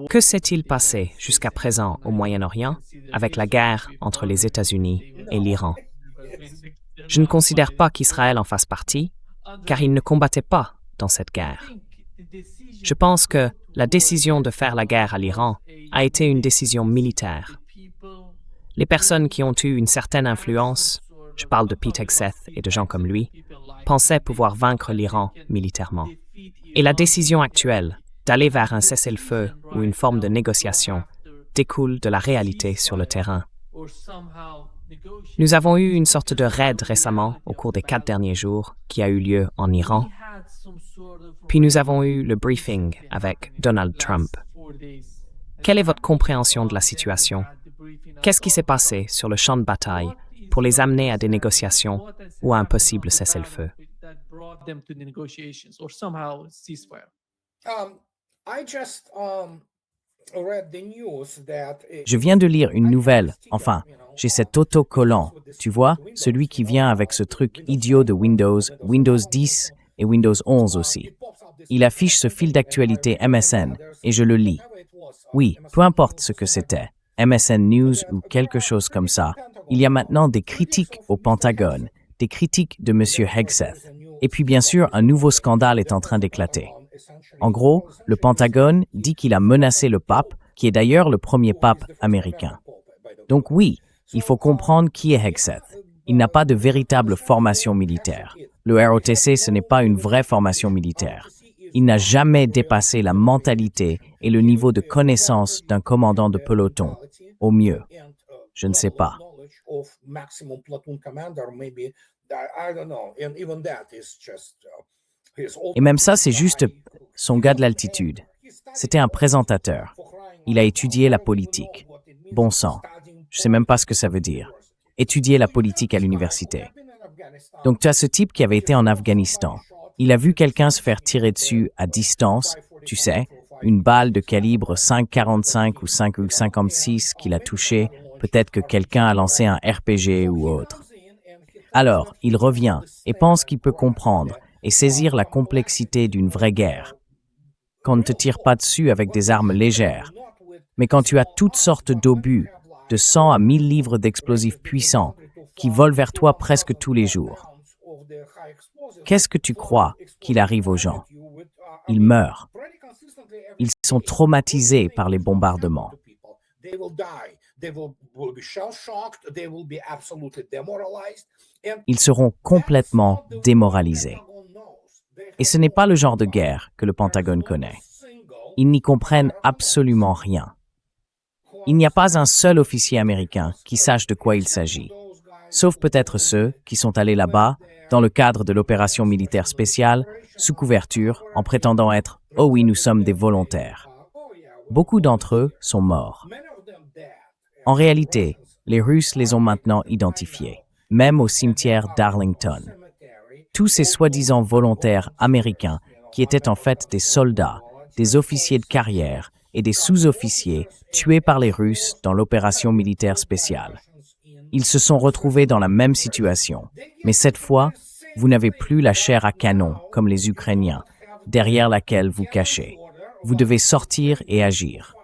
Que s'est-il passé jusqu'à présent au Moyen-Orient avec la guerre entre les États-Unis et l'Iran? Je ne considère pas qu'Israël en fasse partie, car il ne combattait pas dans cette guerre. Je pense que la décision de faire la guerre à l'Iran a été une décision militaire. Les personnes qui ont eu une certaine influence, je parle de Pete Hegseth et de gens comme lui, pensaient pouvoir vaincre l'Iran militairement. Et la décision actuelle d'aller vers un cessez-le-feu ou une forme de négociation découle de la réalité sur le terrain. Nous avons eu une sorte de raid récemment au cours des 4 derniers jours qui a eu lieu en Iran. Puis nous avons eu le briefing avec Donald Trump. Quelle est votre compréhension de la situation? Qu'est-ce qui s'est passé sur le champ de bataille pour les amener à des négociations ou à un possible cessez-le-feu? Je viens de lire une nouvelle, enfin, j'ai cet autocollant, tu vois, celui qui vient avec ce truc idiot de Windows, Windows 10 et Windows 11 aussi. Il affiche ce fil d'actualité MSN et je le lis. Oui, peu importe ce que c'était, MSN News ou quelque chose comme ça, il y a maintenant des critiques au Pentagone, des critiques de M. Hegseth. Et puis bien sûr, un nouveau scandale est en train d'éclater. En gros, le Pentagone dit qu'il a menacé le pape, qui est d'ailleurs le premier pape américain. Donc oui, il faut comprendre qui est Hegseth. Il n'a pas de véritable formation militaire. Le ROTC, ce n'est pas une vraie formation militaire. Il n'a jamais dépassé la mentalité et le niveau de connaissance d'un commandant de peloton. Au mieux. Je ne sais pas. Et même ça, c'est juste son gars de l'altitude. C'était un présentateur. Il a étudié la politique. Bon sang. Je sais même pas ce que ça veut dire. Étudier la politique à l'université. Donc tu as ce type qui avait été en Afghanistan. Il a vu quelqu'un se faire tirer dessus à distance, tu sais, une balle de calibre 5,45 ou 5,56 qu'il a touché, peut-être que quelqu'un a lancé un RPG ou autre. Alors, il revient et pense qu'il peut comprendre et saisir la complexité d'une vraie guerre. Qu'on ne te tire pas dessus avec des armes légères, mais quand tu as toutes sortes d'obus, de 100 à 1000 livres d'explosifs puissants, qui volent vers toi presque tous les jours. Qu'est-ce que tu crois qu'il arrive aux gens? Ils meurent. Ils sont traumatisés par les bombardements. Ils seront complètement démoralisés. Et ce n'est pas le genre de guerre que le Pentagone connaît. Ils n'y comprennent absolument rien. Il n'y a pas un seul officier américain qui sache de quoi il s'agit, sauf peut-être ceux qui sont allés là-bas dans le cadre de l'opération militaire spéciale, sous couverture, en prétendant être « Oh oui, nous sommes des volontaires ». Beaucoup d'entre eux sont morts. En réalité, les Russes les ont maintenant identifiés, même au cimetière d'Arlington. Tous ces soi-disant volontaires américains qui étaient en fait des soldats, des officiers de carrière et des sous-officiers tués par les Russes dans l'opération militaire spéciale. Ils se sont retrouvés dans la même situation, mais cette fois, vous n'avez plus la chair à canon, comme les Ukrainiens, derrière laquelle vous cachez. Vous devez sortir et agir.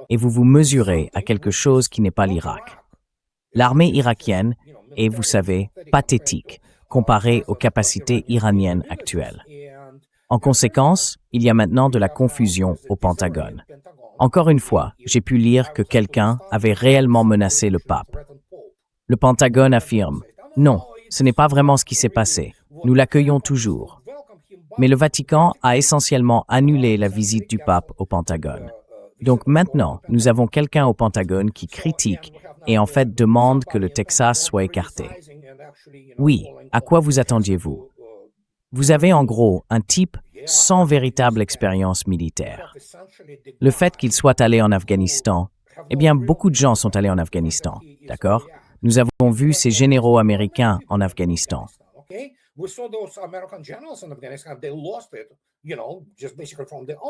Et vous vous mesurez à quelque chose qui n'est pas l'Irak. L'armée irakienne est, vous savez, pathétique comparée aux capacités iraniennes actuelles. En conséquence, il y a maintenant de la confusion au Pentagone. Encore une fois, j'ai pu lire que quelqu'un avait réellement menacé le pape. Le Pentagone affirme « Non, ce n'est pas vraiment ce qui s'est passé. Nous l'accueillons toujours. » Mais le Vatican a essentiellement annulé la visite du pape au Pentagone. Donc maintenant, nous avons quelqu'un au Pentagone qui critique et en fait demande que le Texas soit écarté. Oui, à quoi vous attendiez-vous? Vous avez en gros un type sans véritable expérience militaire. Le fait qu'il soit allé en Afghanistan, eh bien, beaucoup de gens sont allés en Afghanistan, d'accord? Nous avons vu ces généraux américains en Afghanistan.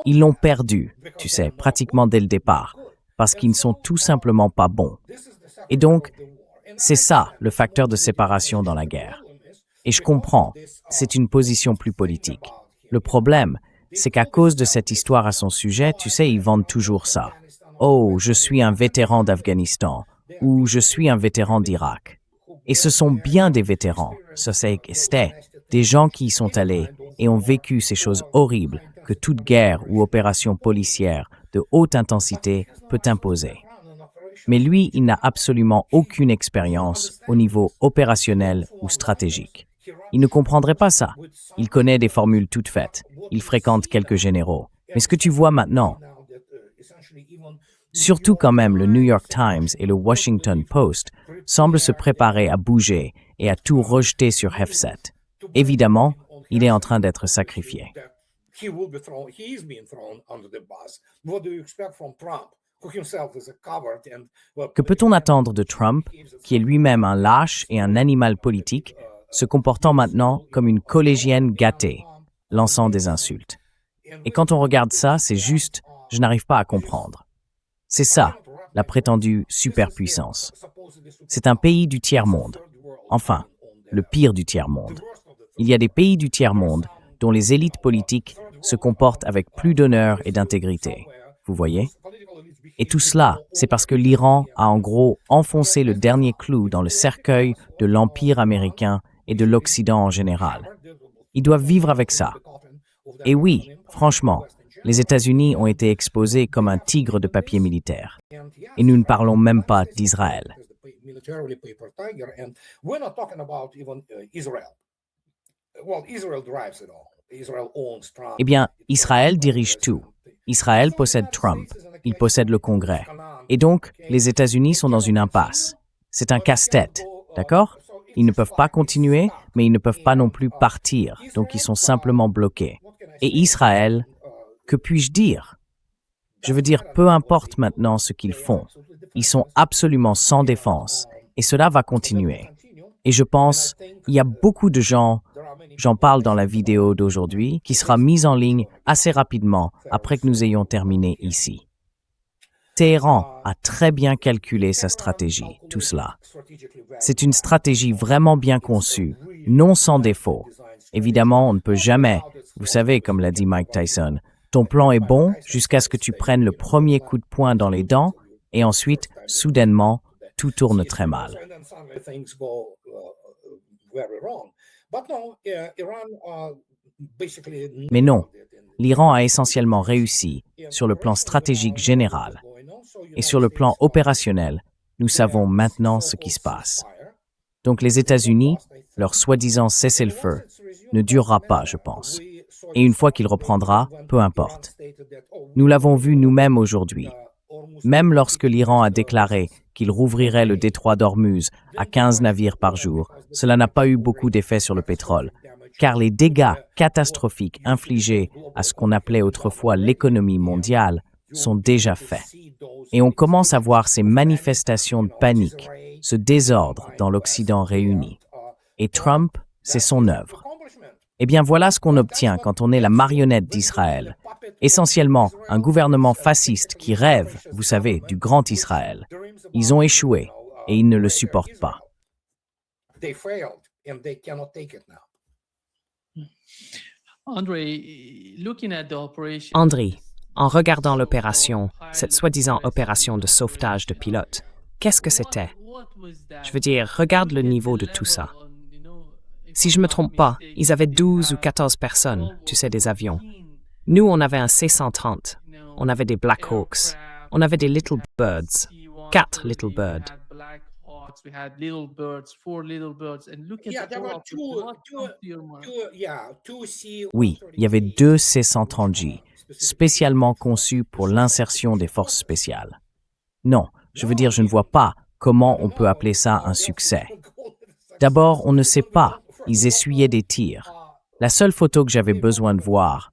Ils l'ont perdu, tu sais, pratiquement dès le départ, parce qu'ils ne sont tout simplement pas bons. Et donc, C'est ça, le facteur de séparation dans la guerre. Et je comprends, c'est une position plus politique. Le problème, c'est qu'à cause de cette histoire à son sujet, tu sais, ils vendent toujours ça. Oh, je suis un vétéran d'Afghanistan ou je suis un vétéran d'Irak. Et ce sont bien des vétérans, c'était des gens qui y sont allés et ont vécu ces choses horribles que toute guerre ou opération policière de haute intensité peut imposer. Mais lui, il n'a absolument aucune expérience au niveau opérationnel ou stratégique. Il ne comprendrait pas ça. Il connaît des formules toutes faites. Il fréquente quelques généraux. Mais ce que tu vois maintenant, surtout quand même le New York Times et le Washington Post semblent se préparer à bouger et à tout rejeter sur Hafez. Évidemment, il est en train d'être sacrifié. Que peut-on attendre de Trump, qui est lui-même un lâche et un animal politique, se comportant maintenant comme une collégienne gâtée, lançant des insultes? Et quand on regarde ça, c'est juste, je n'arrive pas à comprendre. C'est ça, la prétendue superpuissance. C'est un pays du tiers-monde. Enfin, le pire du tiers-monde. Il y a des pays du tiers-monde dont les élites politiques se comportent avec plus d'honneur et d'intégrité. Vous voyez? Et tout cela, c'est parce que l'Iran a en gros enfoncé le dernier clou dans le cercueil de l'Empire américain et de l'Occident en général. Ils doivent vivre avec ça. Et oui, franchement, les États-Unis ont été exposés comme un tigre de papier militaire. Et nous ne parlons même pas d'Israël. Eh bien, Israël dirige tout. Israël possède Trump. Il possède le Congrès. Et donc, les États-Unis sont dans une impasse. C'est un casse-tête, d'accord? Ils ne peuvent pas continuer, mais ils ne peuvent pas non plus partir. Donc, ils sont simplement bloqués. Et Israël, que puis-je dire? Je veux dire, peu importe maintenant ce qu'ils font. Ils sont absolument sans défense. Et cela va continuer. Et je pense, il y a beaucoup de gens, j'en parle dans la vidéo d'aujourd'hui, qui sera mise en ligne assez rapidement après que nous ayons terminé ici. Téhéran a très bien calculé sa stratégie, tout cela. C'est une stratégie vraiment bien conçue, non sans défaut. Évidemment, on ne peut jamais, vous savez, comme l'a dit Mike Tyson, ton plan est bon jusqu'à ce que tu prennes le premier coup de poing dans les dents et ensuite, soudainement, tout tourne très mal. Mais non, l'Iran a essentiellement réussi sur le plan stratégique général. Et sur le plan opérationnel, nous savons maintenant ce qui se passe. Donc les États-Unis, leur soi-disant cessez-le-feu, ne durera pas, je pense. Et une fois qu'il reprendra, peu importe. Nous l'avons vu nous-mêmes aujourd'hui. Même lorsque l'Iran a déclaré qu'il rouvrirait le détroit d'Ormuz à 15 navires par jour, cela n'a pas eu beaucoup d'effet sur le pétrole, car les dégâts catastrophiques infligés à ce qu'on appelait autrefois l'économie mondiale sont déjà faits. Et on commence à voir ces manifestations de panique, ce désordre dans l'Occident réuni. Et Trump, c'est son œuvre. Eh bien voilà ce qu'on obtient quand on est la marionnette d'Israël. Essentiellement, un gouvernement fasciste qui rêve, vous savez, du grand Israël. Ils ont échoué et ils ne le supportent pas. André, en regardant l'opération, cette soi-disant opération de sauvetage de pilotes, qu'est-ce que c'était? Je veux dire, regarde le niveau de tout ça. Si je ne me trompe pas, ils avaient 12 ou 14 personnes, tu sais, des avions. Nous, on avait un C-130, on avait des Black Hawks, on avait des Little Birds, 4 Little Birds. Oui, il y avait 2 C-130J, spécialement conçus pour l'insertion des forces spéciales. Non, je veux dire, je ne vois pas comment on peut appeler ça un succès. D'abord, on ne sait pas, ils essuyaient des tirs. La seule photo que j'avais besoin de voir,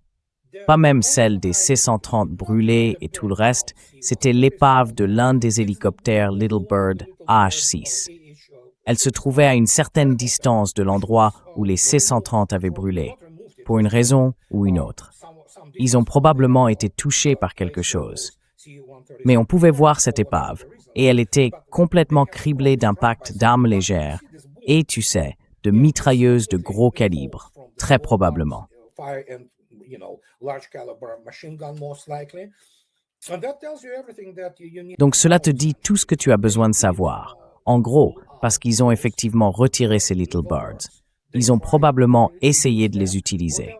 pas même celle des C-130 brûlés et tout le reste, c'était l'épave de l'un des hélicoptères Little Bird AH-6. Elle se trouvait à une certaine distance de l'endroit où les C-130 avaient brûlé, pour une raison ou une autre. Ils ont probablement été touchés par quelque chose. Mais on pouvait voir cette épave, et elle était complètement criblée d'impacts d'armes légères, et tu sais, de mitrailleuses de gros calibre, très probablement. Donc cela te dit tout ce que tu as besoin de savoir. En gros, parce qu'ils ont effectivement retiré ces Little Birds. Ils ont probablement essayé de les utiliser.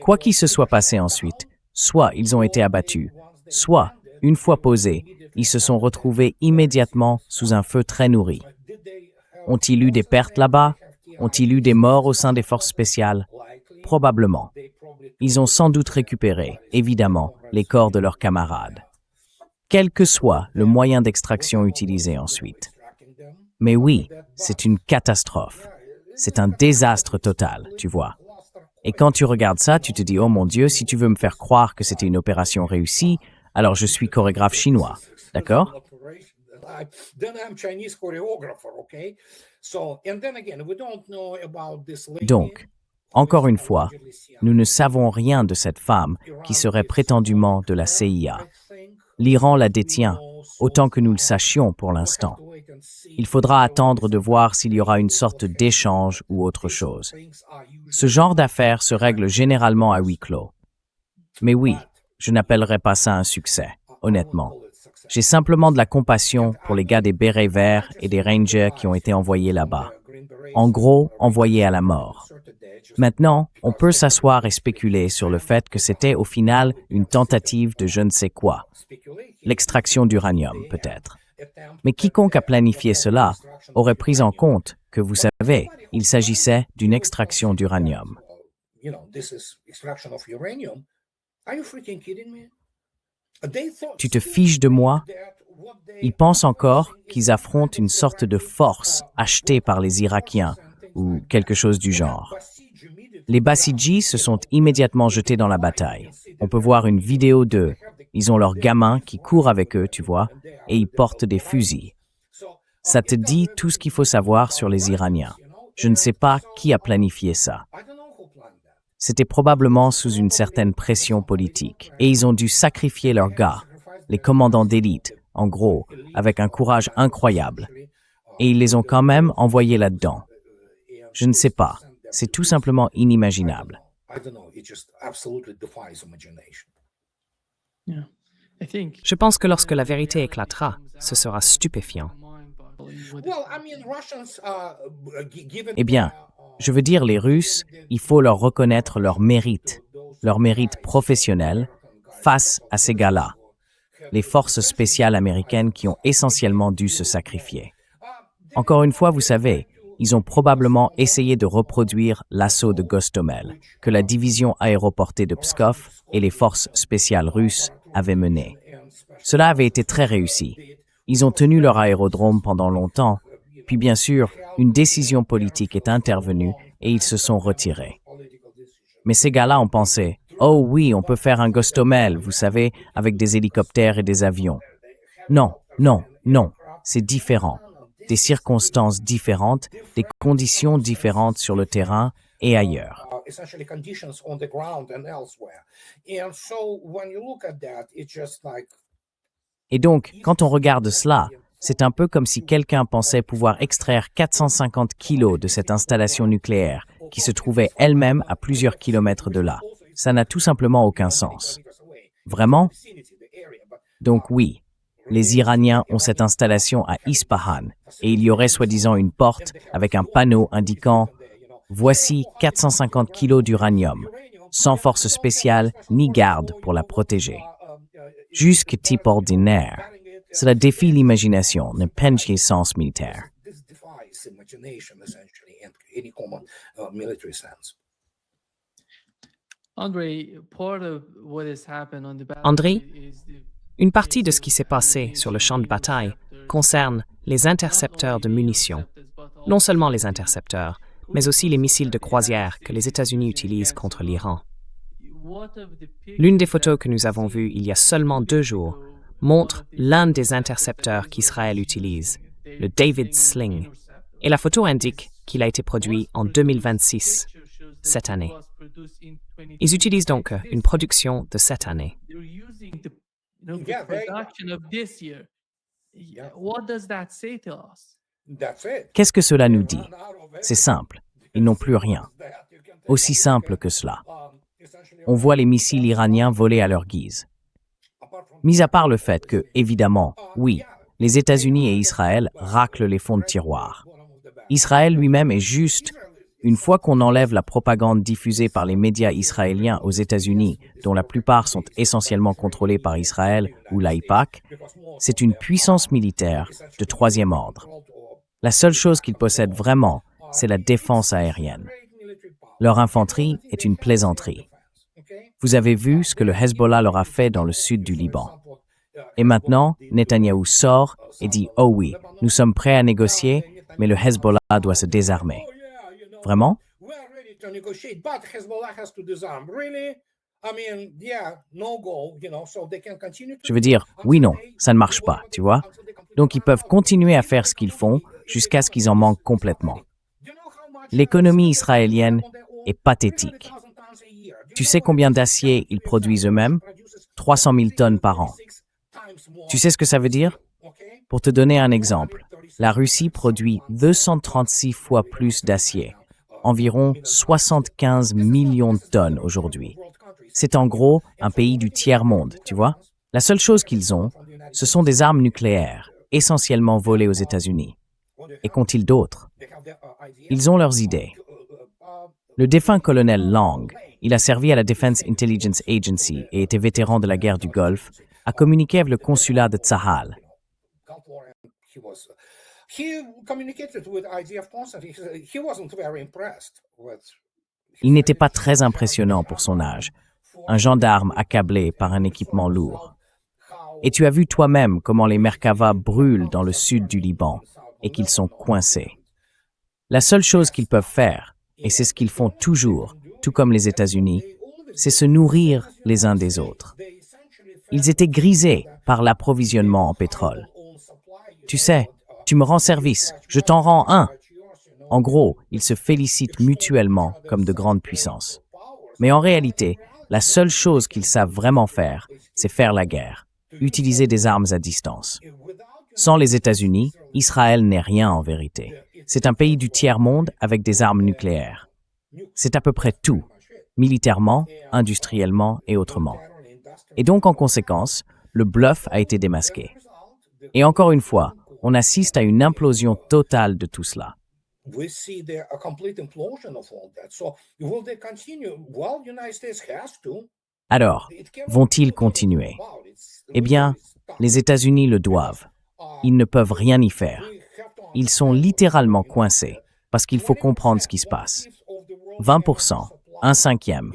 Quoi qu'il se soit passé ensuite, soit ils ont été abattus, soit, une fois posés, ils se sont retrouvés immédiatement sous un feu très nourri. Ont-ils eu des pertes là-bas? Ont-ils eu des morts au sein des forces spéciales? Probablement. Ils ont sans doute récupéré, évidemment, les corps de leurs camarades. Quel que soit le moyen d'extraction utilisé ensuite. Mais oui, c'est une catastrophe. C'est un désastre total, tu vois. Et quand tu regardes ça, tu te dis « Oh mon Dieu, si tu veux me faire croire que c'était une opération réussie, alors je suis chorégraphe chinois. » D'accord? Donc, encore une fois, nous ne savons rien de cette femme qui serait prétendument de la CIA. L'Iran la détient, autant que nous le sachions pour l'instant. Il faudra attendre de voir s'il y aura une sorte d'échange ou autre chose. Ce genre d'affaires se règle généralement à huis clos. Mais oui, je n'appellerais pas ça un succès, honnêtement. J'ai simplement de la compassion pour les gars des bérets verts et des rangers qui ont été envoyés là-bas. En gros, envoyés à la mort. Maintenant, on peut s'asseoir et spéculer sur le fait que c'était au final une tentative de je ne sais quoi. L'extraction d'uranium, peut-être. Mais quiconque a planifié cela aurait pris en compte que, vous savez, il s'agissait d'une extraction d'uranium. Tu te fiches de moi? Ils pensent encore qu'ils affrontent une sorte de force achetée par les Irakiens ou quelque chose du genre. Les Basijis se sont immédiatement jetés dans la bataille. On peut voir une vidéo d'eux. Ils ont leurs gamins qui courent avec eux, tu vois, et ils portent des fusils. Ça te dit tout ce qu'il faut savoir sur les Iraniens. Je ne sais pas qui a planifié ça. C'était probablement sous une certaine pression politique. Et ils ont dû sacrifier leurs gars, les commandants d'élite, en gros, avec un courage incroyable. Et ils les ont quand même envoyés là-dedans. Je ne sais pas. C'est tout simplement inimaginable. Je pense que lorsque la vérité éclatera, ce sera stupéfiant. Eh bien, je veux dire, les Russes, il faut leur reconnaître leur mérite professionnel face à ces gars-là, les forces spéciales américaines qui ont essentiellement dû se sacrifier. Encore une fois, vous savez, ils ont probablement essayé de reproduire l'assaut de Gostomel, que la division aéroportée de Pskov et les forces spéciales russes avaient mené. Cela avait été très réussi. Ils ont tenu leur aérodrome pendant longtemps, puis bien sûr, une décision politique est intervenue et ils se sont retirés. Mais ces gars-là ont pensé, « Oh oui, on peut faire un Gostomel, vous savez, avec des hélicoptères et des avions. » Non, non, non, c'est différent. Des circonstances différentes, des conditions différentes sur le terrain et ailleurs. Et donc, quand on regarde cela, c'est un peu comme si quelqu'un pensait pouvoir extraire 450 kilos de cette installation nucléaire qui se trouvait elle-même à plusieurs kilomètres de là. Ça n'a tout simplement aucun sens. Vraiment? Donc oui, les Iraniens ont cette installation à Ispahan et il y aurait soi-disant une porte avec un panneau indiquant « Voici 450 kilos d'uranium, sans force spéciale ni garde pour la protéger. » Jusque type ordinaire. Cela défie l'imagination, ne penche les sens militaires. André, une partie de ce qui s'est passé sur le champ de bataille concerne les intercepteurs de munitions. Non seulement les intercepteurs, mais aussi les missiles de croisière que les États-Unis utilisent contre l'Iran. L'une des photos que nous avons vues il y a seulement 2 jours montre l'un des intercepteurs qu'Israël utilise, le David Sling. Et la photo indique qu'il a été produit en 2026, cette année. Ils utilisent donc une production de cette année. nuclear production of this year. What does that say to us? Qu'est-ce que cela nous dit? C'est simple. Ils n'ont plus rien. Aussi simple que cela. On voit les missiles iraniens voler à leur guise. Mis à part le fait que, évidemment, oui, les États-Unis et Israël raclent les fonds de tiroir. Israël lui-même est juste, une fois qu'on enlève la propagande diffusée par les médias israéliens aux États-Unis, dont la plupart sont essentiellement contrôlés par Israël ou l'AIPAC, c'est une puissance militaire de troisième ordre. La seule chose qu'ils possèdent vraiment, c'est la défense aérienne. Leur infanterie est une plaisanterie. Vous avez vu ce que le Hezbollah leur a fait dans le sud du Liban. Et maintenant, Netanyahou sort et dit « Oh oui, nous sommes prêts à négocier, mais le Hezbollah doit se désarmer. » Vraiment? Je veux dire, oui, non, ça ne marche pas, tu vois? Donc ils peuvent continuer à faire ce qu'ils font jusqu'à ce qu'ils en manquent complètement. L'économie israélienne est pathétique. Tu sais combien d'acier ils produisent eux-mêmes? 300 000 tonnes par an. Tu sais ce que ça veut dire? Pour te donner un exemple, la Russie produit 236 fois plus d'acier, environ 75 millions de tonnes aujourd'hui. C'est en gros un pays du tiers-monde, tu vois? La seule chose qu'ils ont, ce sont des armes nucléaires, essentiellement volées aux États-Unis. Et qu'ont-ils d'autre? Ils ont leurs idées. Le défunt colonel Long, il a servi à la Defense Intelligence Agency et était vétéran de la guerre du Golfe, a communiqué avec le consulat de Tzahal. Il n'était pas très impressionnant pour son âge, un gendarme accablé par un équipement lourd. Et tu as vu toi-même comment les Merkava brûlent dans le sud du Liban et qu'ils sont coincés. La seule chose qu'ils peuvent faire, et c'est ce qu'ils font toujours, tout comme les États-Unis, c'est se nourrir les uns des autres. Ils étaient grisés par l'approvisionnement en pétrole. Tu sais, tu me rends service, je t'en rends un. En gros, ils se félicitent mutuellement comme de grandes puissances. Mais en réalité, la seule chose qu'ils savent vraiment faire, c'est faire la guerre, utiliser des armes à distance. Sans les États-Unis, Israël n'est rien en vérité. C'est un pays du tiers-monde avec des armes nucléaires. C'est à peu près tout, militairement, industriellement et autrement. Et donc, en conséquence, le bluff a été démasqué. Et encore une fois, on assiste à une implosion totale de tout cela. Alors, vont-ils continuer? Eh bien, les États-Unis le doivent. Ils ne peuvent rien y faire. Ils sont littéralement coincés, parce qu'il faut comprendre ce qui se passe. 20%, un cinquième,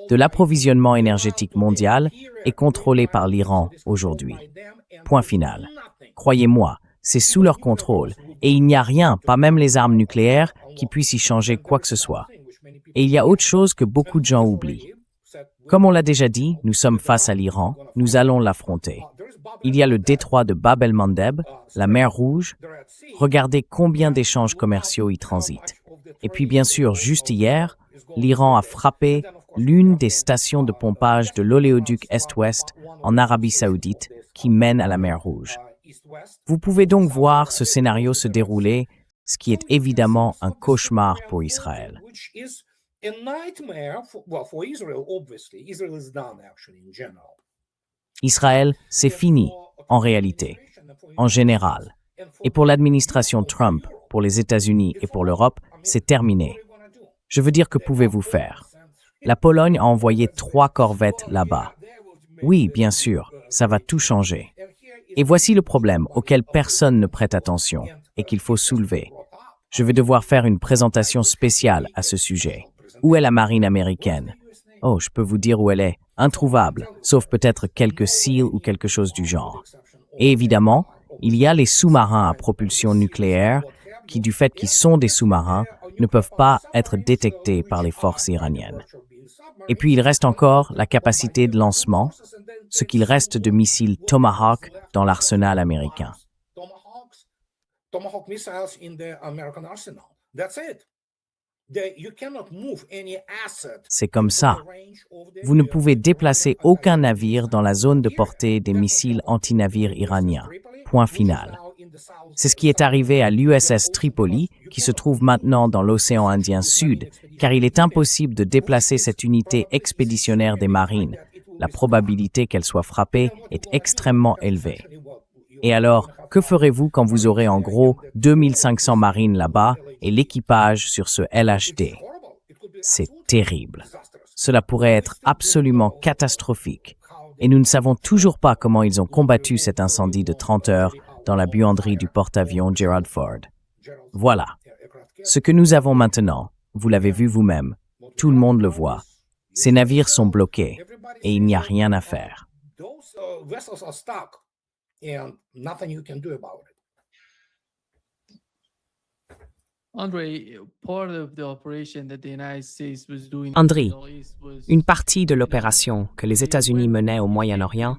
de l'approvisionnement énergétique mondial est contrôlé par l'Iran aujourd'hui. Point final. Croyez-moi, c'est sous leur contrôle, et il n'y a rien, pas même les armes nucléaires, qui puissent y changer quoi que ce soit. Et il y a autre chose que beaucoup de gens oublient. Comme on l'a déjà dit, nous sommes face à l'Iran, nous allons l'affronter. Il y a le détroit de Bab el-Mandeb, la mer Rouge. Regardez combien d'échanges commerciaux y transitent. Et puis bien sûr, juste hier, l'Iran a frappé l'une des stations de pompage de l'oléoduc Est-Ouest en Arabie Saoudite qui mène à la mer Rouge. Vous pouvez donc voir ce scénario se dérouler, ce qui est évidemment un cauchemar pour Israël. Israël, c'est fini, en réalité, en général. Et pour l'administration Trump, pour les États-Unis et pour l'Europe, c'est terminé. Je veux dire, que pouvez-vous faire? La Pologne a envoyé 3 corvettes là-bas. Oui, bien sûr, ça va tout changer. Et voici le problème auquel personne ne prête attention et qu'il faut soulever. Je vais devoir faire une présentation spéciale à ce sujet. Où est la marine américaine? Oh, je peux vous dire où elle est. Introuvable, sauf peut-être quelques SEAL ou quelque chose du genre. Et évidemment, il y a les sous-marins à propulsion nucléaire qui, du fait qu'ils sont des sous-marins, ne peuvent pas être détectés par les forces iraniennes. Et puis il reste encore la capacité de lancement, ce qu'il reste de missiles Tomahawk dans l'arsenal américain. Tomahawk missiles in the American arsenal. That's it. C'est comme ça. Vous ne pouvez déplacer aucun navire dans la zone de portée des missiles anti-navires iraniens. Point final. C'est ce qui est arrivé à l'USS Tripoli, qui se trouve maintenant dans l'océan Indien Sud, car il est impossible de déplacer cette unité expéditionnaire des marines. La probabilité qu'elle soit frappée est extrêmement élevée. Et alors, que ferez-vous quand vous aurez en gros 2500 marines là-bas et l'équipage sur ce LHD? C'est terrible. Cela pourrait être absolument catastrophique. Et nous ne savons toujours pas comment ils ont combattu cet incendie de 30 heures dans la buanderie du porte-avions Gerald Ford. Voilà. Ce que nous avons maintenant, vous l'avez vu vous-même, tout le monde le voit. Ces navires sont bloqués et il n'y a rien à faire. André, une partie de l'opération que les États-Unis menaient au Moyen-Orient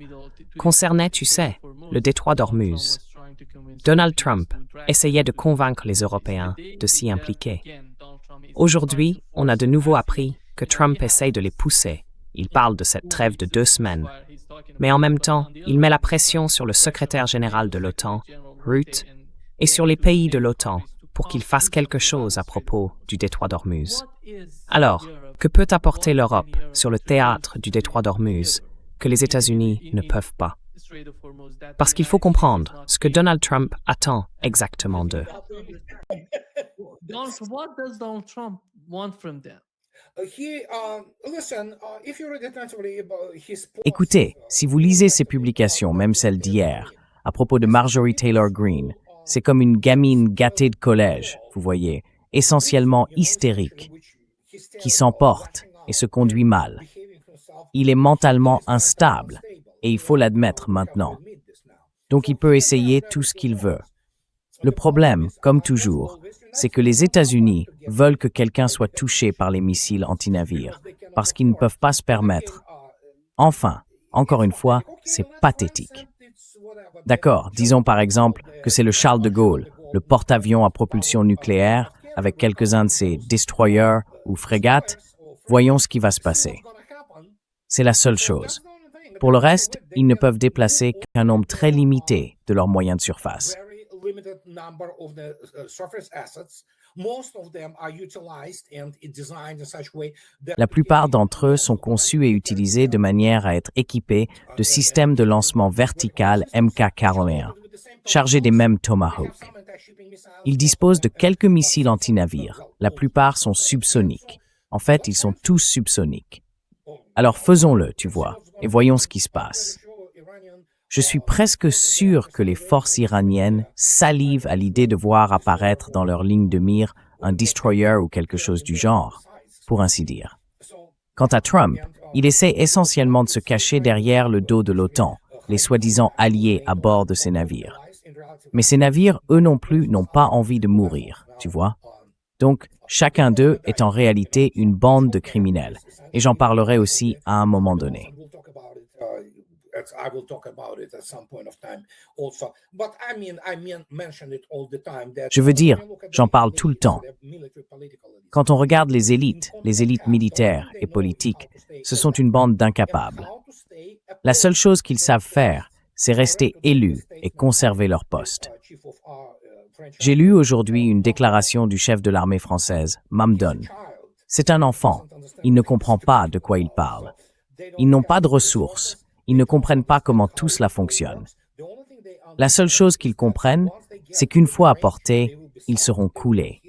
concernait, tu sais, le détroit d'Ormuz. Donald Trump essayait de convaincre les Européens de s'y impliquer. Aujourd'hui, on a de nouveau appris que Trump essaye de les pousser. Il parle de cette trêve de 2 semaines. Mais en même temps, il met la pression sur le secrétaire général de l'OTAN, Rutte, et sur les pays de l'OTAN pour qu'ils fassent quelque chose à propos du détroit d'Ormuz. Alors, que peut apporter l'Europe sur le théâtre du détroit d'Ormuz que les États-Unis ne peuvent pas? Parce qu'il faut comprendre ce que Donald Trump attend exactement d'eux. What does Donald Trump want from them? Écoutez, si vous lisez ses publications, même celles d'hier, à propos de Marjorie Taylor Greene, c'est comme une gamine gâtée de collège, vous voyez, essentiellement hystérique, qui s'emporte et se conduit mal. Il est mentalement instable, et il faut l'admettre maintenant. Donc il peut essayer tout ce qu'il veut. Le problème, comme toujours, c'est que les États-Unis veulent que quelqu'un soit touché par les missiles anti-navires, parce qu'ils ne peuvent pas se permettre. Enfin, encore une fois, c'est pathétique. D'accord, disons par exemple que c'est le Charles de Gaulle, le porte-avions à propulsion nucléaire, avec quelques-uns de ses destroyers ou frégates. Voyons ce qui va se passer. C'est la seule chose. Pour le reste, ils ne peuvent déplacer qu'un nombre très limité de leurs moyens de surface. La plupart d'entre eux sont conçus et utilisés de manière à être équipés de systèmes de lancement vertical MK-41, chargés des mêmes Tomahawk. Ils disposent de quelques missiles anti-navires. La plupart sont subsoniques. En fait, ils sont tous subsoniques. Alors faisons-le, tu vois, et voyons ce qui se passe. Je suis presque sûr que les forces iraniennes salivent à l'idée de voir apparaître dans leur ligne de mire un destroyer ou quelque chose du genre, pour ainsi dire. Quant à Trump, il essaie essentiellement de se cacher derrière le dos de l'OTAN, les soi-disant alliés à bord de ces navires. Mais ces navires, eux non plus, n'ont pas envie de mourir, tu vois. Donc, chacun d'eux est en réalité une bande de criminels, et j'en parlerai aussi à un moment donné. Je veux dire, j'en parle tout le temps. Quand on regarde les élites militaires et politiques, ce sont une bande d'incapables. La seule chose qu'ils savent faire, c'est rester élus et conserver leur poste. J'ai lu aujourd'hui une déclaration du chef de l'armée française, Mamdon. C'est un enfant. Il ne comprend pas de quoi il parle. Ils n'ont pas de ressources. Ils ne comprennent pas comment tout cela fonctionne. La seule chose qu'ils comprennent, c'est qu'une fois à portée, ils seront coulés.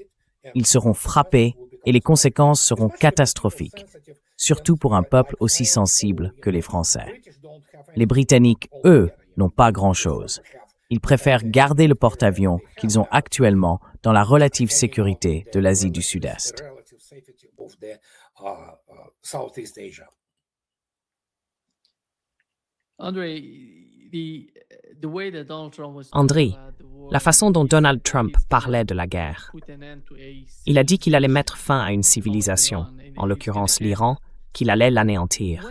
Ils seront frappés et les conséquences seront catastrophiques, surtout pour un peuple aussi sensible que les Français. Les Britanniques, eux, n'ont pas grand-chose. Ils préfèrent garder le porte-avions qu'ils ont actuellement dans la relative sécurité de l'Asie du Sud-Est. André, la façon dont Donald Trump parlait de la guerre, il a dit qu'il allait mettre fin à une civilisation, en l'occurrence l'Iran, qu'il allait l'anéantir.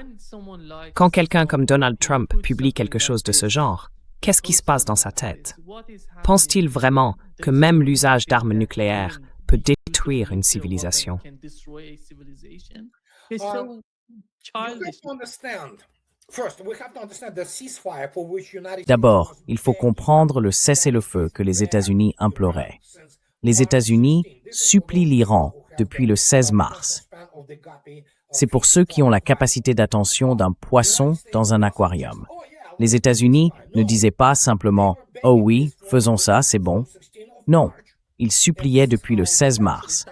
Quand quelqu'un comme Donald Trump publie quelque chose de ce genre, qu'est-ce qui se passe dans sa tête? Pense-t-il vraiment que même l'usage d'armes nucléaires peut détruire une civilisation. Can destroy a civilization. Uh, It's so You childish. have to understand. First, we have to understand the ceasefire for which United States D'abord, was il faut begging comprendre le cessez-le-feu que les États-Unis imploraient. Les États-Unis supplient l'Iran depuis le 16 mars. C'est pour ceux qui ont la capacité d'attention d'un poisson dans un aquarium. Les États-Unis ne disaient pas simplement « Oh oui, faisons ça, c'est bon ». Non, ils suppliaient depuis le 16 mars.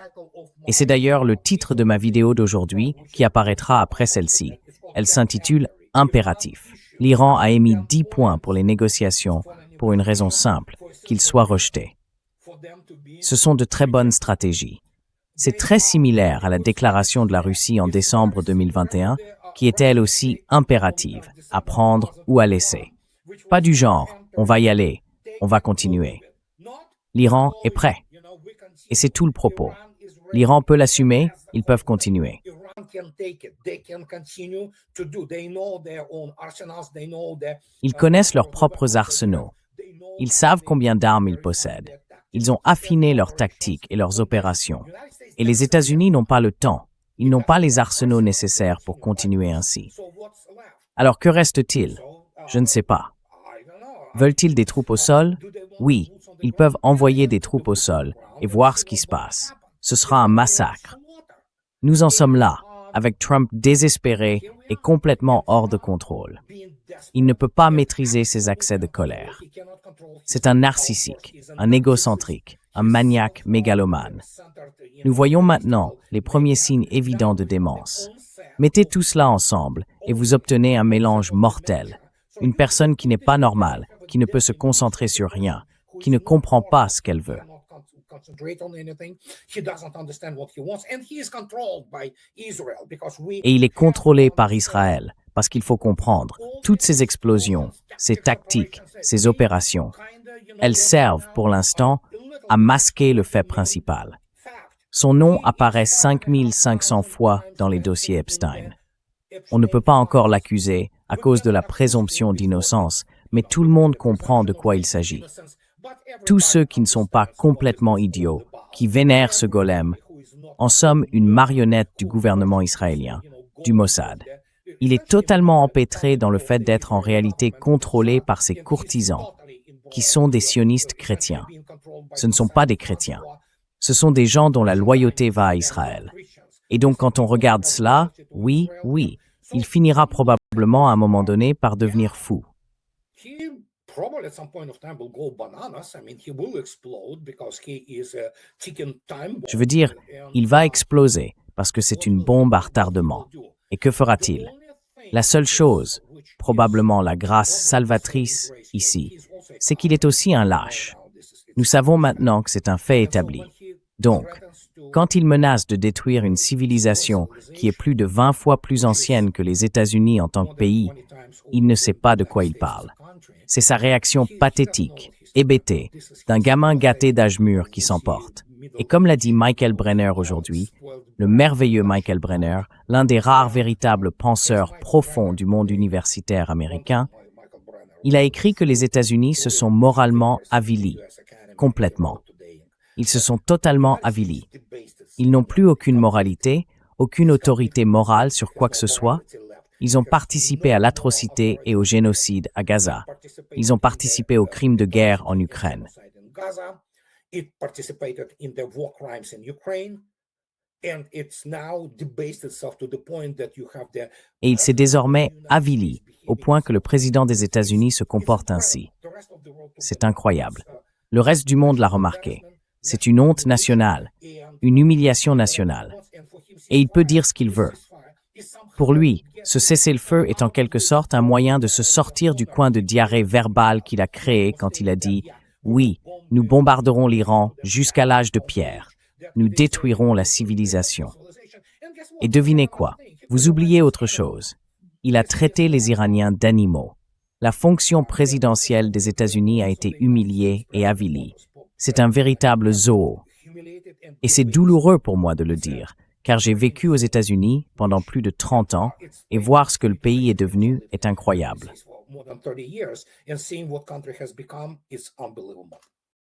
Et c'est d'ailleurs le titre de ma vidéo d'aujourd'hui qui apparaîtra après celle-ci. Elle s'intitule « Impératif ». L'Iran a émis 10 points pour les négociations pour une raison simple, qu'ils soient rejetés. Ce sont de très bonnes stratégies. C'est très similaire à la déclaration de la Russie en décembre 2021, qui était elle aussi impérative, à prendre ou à laisser. Pas du genre « on va y aller, on va continuer ». L'Iran est prêt. Et c'est tout le propos. L'Iran peut l'assumer, ils peuvent continuer. Ils connaissent leurs propres arsenaux. Ils savent combien d'armes ils possèdent. Ils ont affiné leurs tactiques et leurs opérations. Et les États-Unis n'ont pas le temps. Ils n'ont pas les arsenaux nécessaires pour continuer ainsi. Alors que reste-t-il? Je ne sais pas. Veulent-ils des troupes au sol? Oui, ils peuvent envoyer des troupes au sol et voir ce qui se passe. Ce sera un massacre. Nous en sommes là, avec Trump désespéré et complètement hors de contrôle. Il ne peut pas maîtriser ses accès de colère. C'est un narcissique, un égocentrique, un maniaque mégalomane. Nous voyons maintenant les premiers signes évidents de démence. Mettez tout cela ensemble et vous obtenez un mélange mortel. Une personne qui n'est pas normale, qui ne peut se concentrer sur rien, qui ne comprend pas ce qu'elle veut. Et il est contrôlé par Israël, parce qu'il faut comprendre, toutes ces explosions, ces tactiques, ces opérations, elles servent pour l'instant à masquer le fait principal. Son nom apparaît 5500 fois dans les dossiers Epstein. On ne peut pas encore l'accuser à cause de la présomption d'innocence, mais tout le monde comprend de quoi il s'agit. Tous ceux qui ne sont pas complètement idiots, qui vénèrent ce golem, en somme une marionnette du gouvernement israélien, du Mossad. Il est totalement empêtré dans le fait d'être en réalité contrôlé par ses courtisans, qui sont des sionistes chrétiens. Ce ne sont pas des chrétiens. Ce sont des gens dont la loyauté va à Israël. Et donc quand on regarde cela, oui, il finira probablement à un moment donné par devenir fou. Je veux dire, il va exploser parce que c'est une bombe à retardement. Et que fera-t-il? La seule chose, probablement la grâce salvatrice ici, c'est qu'il est aussi un lâche. Nous savons maintenant que c'est un fait établi. Donc, quand il menace de détruire une civilisation qui est plus de 20 fois plus ancienne que les États-Unis en tant que pays, il ne sait pas de quoi il parle. C'est sa réaction pathétique, hébétée, d'un gamin gâté d'âge mûr qui s'emporte. Et comme l'a dit Michael Brenner aujourd'hui, le merveilleux Michael Brenner, l'un des rares véritables penseurs profonds du monde universitaire américain, il a écrit que les États-Unis se sont moralement avilis, complètement. Ils se sont totalement avilis. Ils n'ont plus aucune moralité, aucune autorité morale sur quoi que ce soit. Ils ont participé à l'atrocité et au génocide à Gaza. Ils ont participé aux crimes de guerre en Ukraine. Et il s'est désormais avili, au point que le président des États-Unis se comporte ainsi. C'est incroyable. Le reste du monde l'a remarqué. C'est une honte nationale, une humiliation nationale. Et il peut dire ce qu'il veut. Pour lui, ce cessez-le-feu est en quelque sorte un moyen de se sortir du coin de diarrhée verbale qu'il a créé quand il a dit « Oui, nous bombarderons l'Iran jusqu'à l'âge de pierre. Nous détruirons la civilisation. » Et devinez quoi? Vous oubliez autre chose. Il a traité les Iraniens d'animaux. La fonction présidentielle des États-Unis a été humiliée et avilie. C'est un véritable zoo. Et c'est douloureux pour moi de le dire, car j'ai vécu aux États-Unis pendant plus de 30 ans et voir ce que le pays est devenu est incroyable.